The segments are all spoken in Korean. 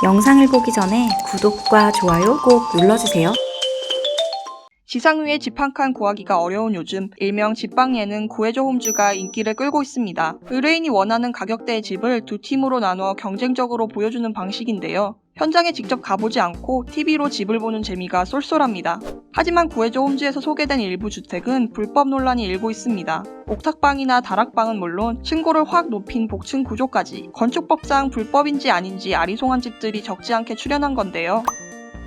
영상을 보기 전에 구독과 좋아요 꼭 눌러주세요. 지상 위에 집 한 칸 구하기가 어려운 요즘, 일명 집방 예능 구해줘 홈즈가 인기를 끌고 있습니다. 의뢰인이 원하는 가격대의 집을 두 팀으로 나누어 경쟁적으로 보여주는 방식인데요. 현장에 직접 가보지 않고 TV로 집을 보는 재미가 쏠쏠합니다. 하지만 구해줘 홈즈에서 소개된 일부 주택은 불법 논란이 일고 있습니다. 옥탑방이나 다락방은 물론 층고를 확 높인 복층 구조까지 건축법상 불법인지 아닌지 아리송한 집들이 적지 않게 출현한 건데요.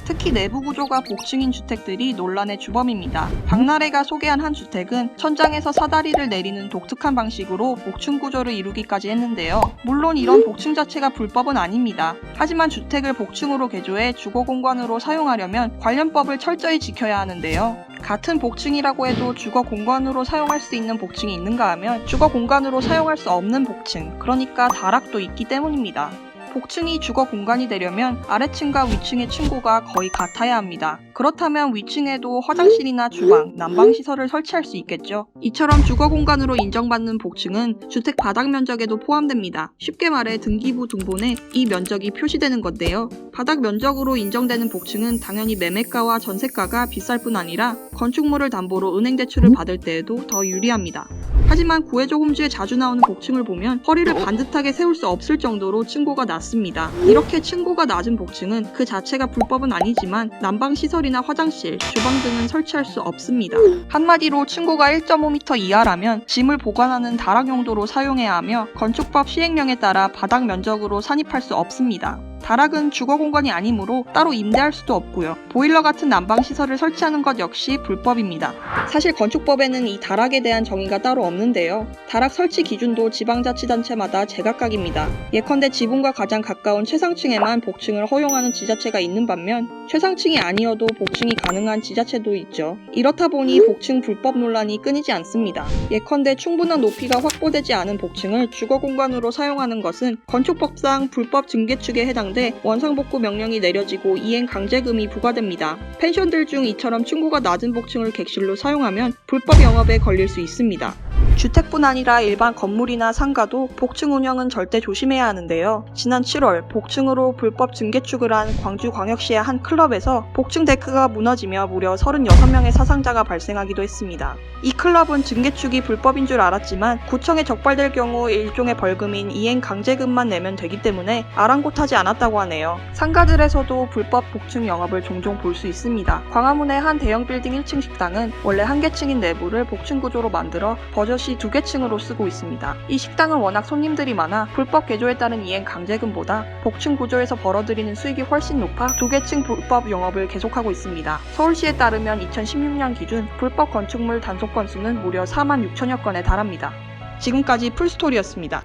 특히 내부 구조가 복층인 주택들이 논란의 주범입니다. 박나래가 소개한 한 주택은 천장에서 사다리를 내리는 독특한 방식으로 복층 구조를 이루기까지 했는데요. 물론 이런 복층 자체가 불법은 아닙니다. 하지만 주택을 복층으로 개조해 주거 공간으로 사용하려면 관련법을 철저히 지켜야 하는데요. 같은 복층이라고 해도 주거 공간으로 사용할 수 있는 복층이 있는가 하면 주거 공간으로 사용할 수 없는 복층, 그러니까 다락도 있기 때문입니다. 복층이 주거 공간이 되려면 아래층과 위층의 층고가 거의 같아야 합니다. 그렇다면 위층에도 화장실이나 주방, 난방시설을 설치할 수 있겠죠. 이처럼 주거 공간으로 인정받는 복층은 주택 바닥 면적에도 포함됩니다. 쉽게 말해 등기부 등본에 이 면적이 표시되는 건데요. 바닥 면적으로 인정되는 복층은 당연히 매매가와 전세가가 비쌀 뿐 아니라 건축물을 담보로 은행 대출을 받을 때에도 더 유리합니다. 하지만 구해줘 홈즈에 자주 나오는 복층을 보면 허리를 반듯하게 세울 수 없을 정도로 층고가 낮습니다. 이렇게 층고가 낮은 복층은 그 자체가 불법은 아니지만 난방시설이나 화장실, 주방 등은 설치할 수 없습니다. 한마디로 층고가 1.5m 이하라면 짐을 보관하는 다락 용도로 사용해야 하며 건축법 시행령에 따라 바닥 면적으로 산입할 수 없습니다. 다락은 주거 공간이 아니므로 따로 임대할 수도 없고요. 보일러 같은 난방시설을 설치하는 것 역시 불법입니다. 사실 건축법에는 이 다락에 대한 정의가 따로 없는데요. 다락 설치 기준도 지방자치단체마다 제각각입니다. 예컨대 지붕과 가장 가까운 최상층에만 복층을 허용하는 지자체가 있는 반면 최상층이 아니어도 복층이 가능한 지자체도 있죠. 이렇다 보니 복층 불법 논란이 끊이지 않습니다. 예컨대 충분한 높이가 확보되지 않은 복층을 주거 공간으로 사용하는 것은 건축법상 불법 증개축에 해당돼 원상복구 명령이 내려지고 이행 강제금이 부과됩니다. 펜션들 중 이처럼 층고가 낮은 복층을 객실로 사용하면 불법 영업에 걸릴 수 있습니다. 주택뿐 아니라 일반 건물이나 상가도 복층 운영은 절대 조심해야 하는데요. 지난 7월 복층으로 불법 증개축을 한 광주광역시의 한 클럽에서 복층 데크가 무너지며 무려 36명의 사상자가 발생하기도 했습니다. 이 클럽은 증개축이 불법인 줄 알았지만 구청에 적발될 경우 일종의 벌금인 이행 강제금만 내면 되기 때문에 아랑곳하지 않았다고 하네요. 상가들에서도 불법 복층 영업을 종종 볼 수 있습니다. 광화문의 한 대형 빌딩 1층 식당은 원래 한 개층인 내부를 복층 구조로 만들어 버젓이 2개층으로 쓰고 있습니다. 이 식당은 워낙 손님들이 많아 불법 개조에 따른 이행 강제금보다 복층 구조에서 벌어들이는 수익이 훨씬 높아 2개층 불법 영업을 계속하고 있습니다. 서울시에 따르면 2016년 기준 불법 건축물 단속 건수는 무려 46,000여 건에 달합니다. 지금까지 풀스토리였습니다.